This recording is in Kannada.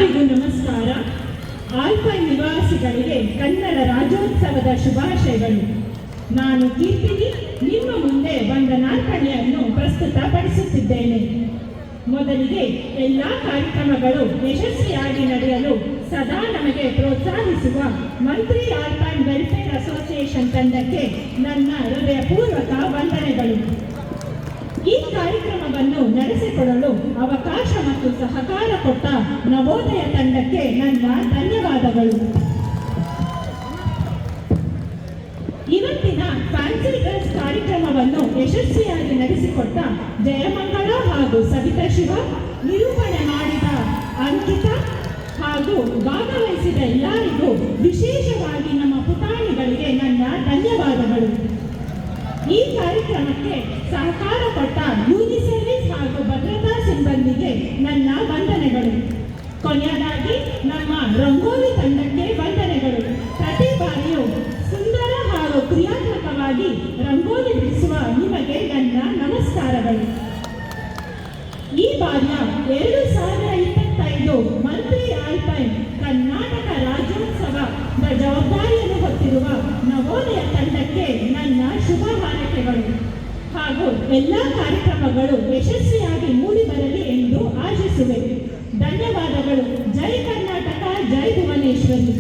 ನಮಸ್ಕಾರ. ಆಲ್ಪೈನ್ ನಿವಾಸಿಗಳಿಗೆ ಕನ್ನಡ ರಾಜ್ಯೋತ್ಸವದ ಶುಭಾಶಯಗಳು. ನಾನು ಕೀರ್ತಿನಿ ನಿಮ್ಮ ಮುಂದೆ ವಂದನಾರ್ಪಣೆಯನ್ನು ಪ್ರಸ್ತುತಪಡಿಸುತ್ತಿದ್ದೇನೆ. ಮೊದಲಿಗೆ ಎಲ್ಲ ಕಾರ್ಯಕ್ರಮಗಳು ಯಶಸ್ವಿಯಾಗಿ ನಡೆಯಲು ಸದಾ ನಮಗೆ ಪ್ರೋತ್ಸಾಹಿಸುವ ಮಂತ್ರಿ ಆಲ್ಪೈನ್ ವೆಲ್ಫೇರ್ ಅಸೋಸಿಯೇಷನ್ ತಂಡಕ್ಕೆ ನನ್ನ ಹೃದಯಪೂರ್ವಕ ವಂದನೆಗಳು. ಈ ಕಾರ್ಯಕ್ರಮವನ್ನು ನಡೆಸಿಕೊಡಲು ಅವಕಾಶ ಮತ್ತು ಸಹಕಾರ ಕೊಟ್ಟ ನವೋದಯ ತಂಡಕ್ಕೆ ನನ್ನ ಧನ್ಯವಾದಗಳು. ಇವತ್ತಿನ ಫ್ಯಾನ್ಸಿ ಗರ್ಲ್ಸ್ ಕಾರ್ಯಕ್ರಮವನ್ನು ಯಶಸ್ವಿಯಾಗಿ ನಡೆಸಿಕೊಟ್ಟ ಜಯಮಂಗಳ ಹಾಗೂ ಸವಿತಾ ಶಿವ, ನಿರೂಪಣೆ ಮಾಡಿದ ಅಂಕಿತಾ ಹಾಗೂ ಭಾಗವಹಿಸಿದ ಎಲ್ಲರಿಗೂ, ವಿಶೇಷವಾಗಿ ನಮ್ಮ ಪುಟಾಣಿಗಳಿಗೆ ನನ್ನ ಧನ್ಯವಾದಗಳು. ಈ ಕಾರ್ಯಕ್ರಮಕ್ಕೆ ಸಹಕಾರ ಕೊಟ್ಟ ಯೂನಿಸರ್ವಿಸ್ ಹಾಗೂ ಭದ್ರತಾ ಸಿಬ್ಬಂದಿಗೆ ನನ್ನ ವಂದನೆಗಳು. ಕೊನೆಯದಾಗಿ ನಮ್ಮ ರಂಗೋಲಿ ತಂಡಕ್ಕೆ ವಂದನೆಗಳು. ಪ್ರತಿ ಬಾರಿಯೂ ಸುಂದರ ಹಾಗೂ ಕ್ರಿಯಾತ್ಮಕವಾಗಿ ರಂಗೋಲಿ ಬಿಡಿಸುವ ನಿಮಗೆ ನನ್ನ ನಮಸ್ಕಾರಗಳು. ಈ ಬಾರಿಯ 2025 ಮಂತ್ರಿ ಆಲ್ಪೈನ್ ಕರ್ನಾಟಕ ರಾಜ್ಯೋತ್ಸವದ ಜವಾಬ್ದಾರಿಯನ್ನು ಹೊತ್ತಿರುವ ನವೋದಯ ತಂಡಕ್ಕೆ ನನ್ನ ಶುಭ ಹಾರೈಕೆಗಳು ಹಾಗೂ ಎಲ್ಲ ಕಾರ್ಯಕ್ರಮಗಳು ಯಶಸ್ವಿಯಾಗಿ ಮೂಡಿಬರಲಿ ಎಂದು ಆಶಿಸುವೆ. ಧನ್ಯವಾದಗಳು. ಜೈ ಕರ್ನಾಟಕ, ಜೈ ಭುವನೇಶ್ವರಿ.